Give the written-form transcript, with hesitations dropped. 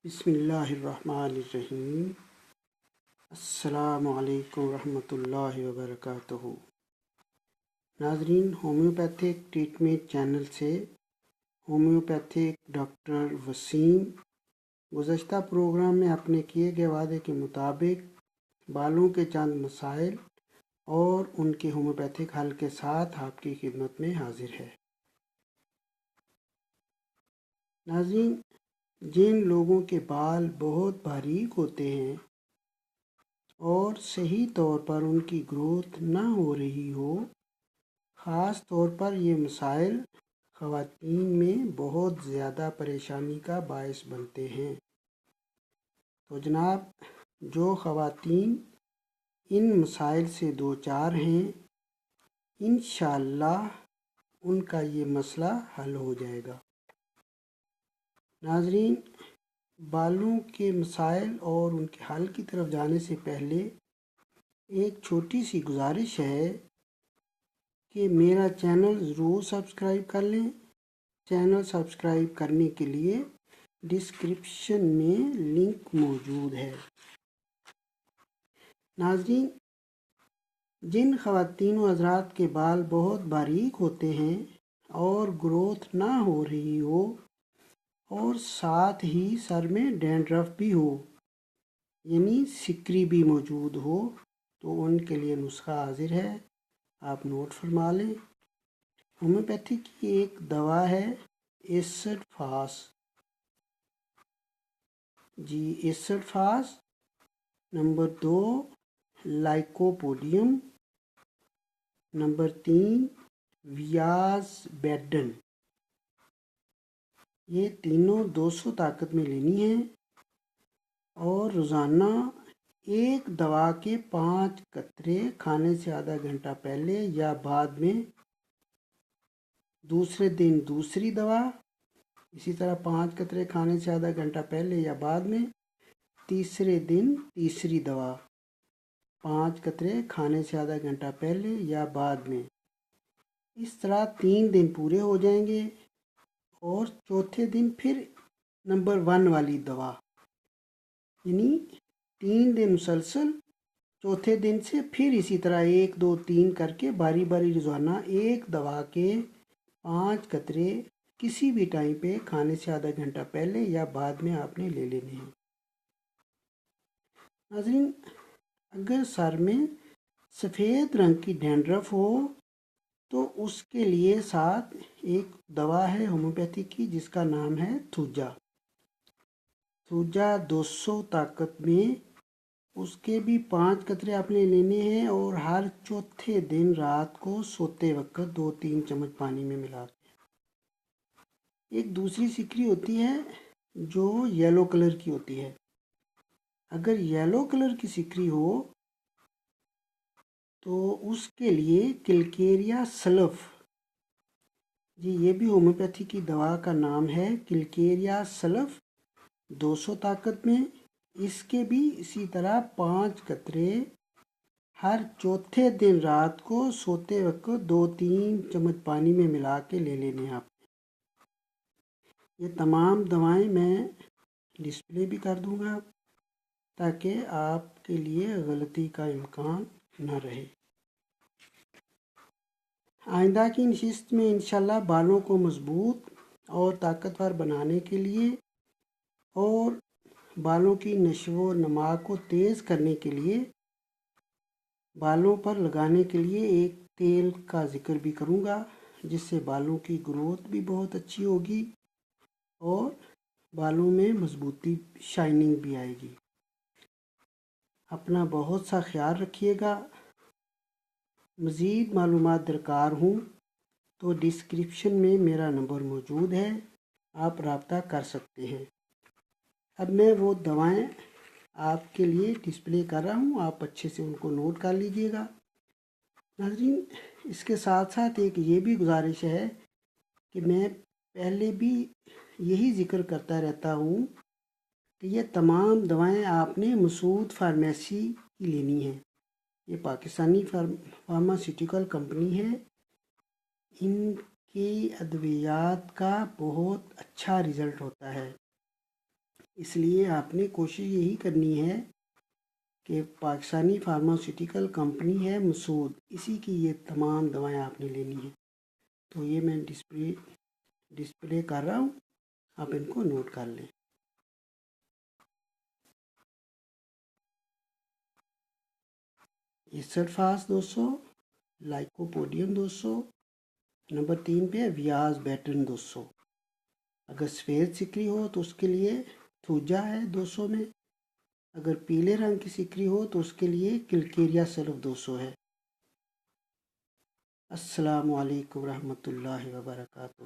بسم اللہ الرحمن الرحیم۔ السلام علیکم ورحمۃ اللہ وبرکاتہ۔ ناظرین، ہومیوپیتھک ٹریٹمنٹ چینل سے ہومیوپیتھک ڈاکٹر وسیم گزشتہ پروگرام میں اپنے کیے گئے وعدے کے مطابق بالوں کے چند مسائل اور ان کے ہومیوپیتھک حل کے ساتھ آپ کی خدمت میں حاضر ہے۔ ناظرین، جن لوگوں کے بال بہت باریک ہوتے ہیں اور صحیح طور پر ان کی گروتھ نہ ہو رہی ہو، خاص طور پر یہ مسائل خواتین میں بہت زیادہ پریشانی کا باعث بنتے ہیں۔ تو جناب، جو خواتین ان مسائل سے دوچار ہیں، انشاءاللہ ان کا یہ مسئلہ حل ہو جائے گا۔ ناظرین، بالوں کے مسائل اور ان کے حل کی طرف جانے سے پہلے ایک چھوٹی سی گزارش ہے کہ میرا چینل ضرور سبسکرائب کر لیں۔ چینل سبسکرائب کرنے کے لیے ڈسکرپشن میں لنک موجود ہے۔ ناظرین، جن خواتین و حضرات کے بال بہت باریک ہوتے ہیں اور گروتھ نہ ہو رہی ہو اور ساتھ ہی سر میں ڈینڈرف بھی ہو، یعنی سکری بھی موجود ہو، تو ان کے لیے نسخہ حاضر ہے، آپ نوٹ فرما لیں۔ ہومیوپیتھی کی ایک دوا ہے ایسڈ فاس۔ ایسڈ فاس۔ نمبر 2 لائکوپوڈیم۔ نمبر 3 ویاز بیڈن۔ یہ تینوں 200 طاقت میں لینی ہیں اور روزانہ ایک دوا کے 5 قطرے کھانے سے آدھا گھنٹہ پہلے یا بعد میں، دوسرے دن دوسری دوا، اسی طرح 5 قطرے کھانے سے آدھا گھنٹہ پہلے یا بعد میں، تیسرے دن تیسری دوا، 5 قطرے کھانے سے آدھا گھنٹہ پہلے یا بعد میں۔ اس طرح 3 دن پورے ہو جائیں گے اور چوتھے دن پھر نمبر 1 والی دوا، یعنی 3 دن مسلسل، چوتھے دن سے پھر اسی طرح 1 2 3 کر کے باری باری روزانہ ایک دوا کے 5 قطرے کسی بھی ٹائم پہ کھانے سے آدھا گھنٹہ پہلے یا بعد میں آپ نے لے لینے ہیں۔ ناظرین، اگر سر میں سفید رنگ کی ڈینڈرف ہو تو اس کے لیے ساتھ ایک دوا ہے ہومیوپیتھی کی جس کا نام ہے تھوجا۔ تھوجا 200 طاقت میں، اس کے بھی 5 قطرے آپ نے لینے ہیں اور ہر چوتھے دن رات کو سوتے وقت 2-3 چمچ پانی میں ملا کے۔ ایک دوسری سکری ہوتی ہے جو یلو کلر کی ہوتی ہے۔ اگر یلو کلر کی سکری ہو تو اس کے لیے کلکیریا سلف، یہ بھی ہومیوپیتھی کی دوا کا نام ہے، کلکیریا سلف 200 طاقت میں، اس کے بھی اسی طرح 5 قطرے ہر چوتھے دن رات کو سوتے وقت 2-3 چمچ پانی میں ملا کے لے لینے ہیں آپ۔ یہ تمام دوائیں میں ڈسپلے بھی کر دوں گا تاکہ آپ کے لیے غلطی کا امکان نہ رہے۔ آئندہ کی نشست میں انشاءاللہ بالوں کو مضبوط اور طاقتور بنانے کے لیے اور بالوں کی نشو و نما کو تیز کرنے کے لیے بالوں پر لگانے کے لیے ایک تیل کا ذکر بھی کروں گا جس سے بالوں کی گروتھ بھی بہت اچھی ہوگی اور بالوں میں مضبوطی، شائننگ بھی آئے گی۔ اپنا بہت سا خیال رکھیے گا۔ مزید معلومات درکار ہوں تو ڈسکرپشن میں میرا نمبر موجود ہے، آپ رابطہ کر سکتے ہیں۔ اب میں وہ دوائیں آپ کے لیے ڈسپلے کر رہا ہوں، آپ اچھے سے ان کو نوٹ کر لیجئے گا۔ ناظرین، اس کے ساتھ ساتھ ایک یہ بھی گزارش ہے کہ میں پہلے بھی یہی ذکر کرتا رہتا ہوں کہ یہ تمام دوائیں آپ نے مسعود فارمیسی کی لینی ہیں۔ یہ پاکستانی فارماسیوٹیکل کمپنی ہے، ان کی ادویات کا بہت اچھا رزلٹ ہوتا ہے۔ اس لیے آپ نے کوشش یہی کرنی ہے کہ پاکستانی فارماسیوٹیکل کمپنی ہے مسعود، اسی کی یہ تمام دوائیں آپ نے لینی ہیں۔ تو یہ میں ڈسپلے کر رہا ہوں، آپ ان کو نوٹ کر لیں۔ یہ سرفاس 200، لائکوپوڈیم 200، نمبر 3 پہ ویاز بیٹن 200۔ اگر سفید سکری ہو تو اس کے لیے تھوجا ہے 200 میں، اگر پیلے رنگ کی سکری ہو تو اس کے لیے کلکیریا سلف 200 ہے۔ السلام علیکم ورحمۃ اللہ وبرکاتہ۔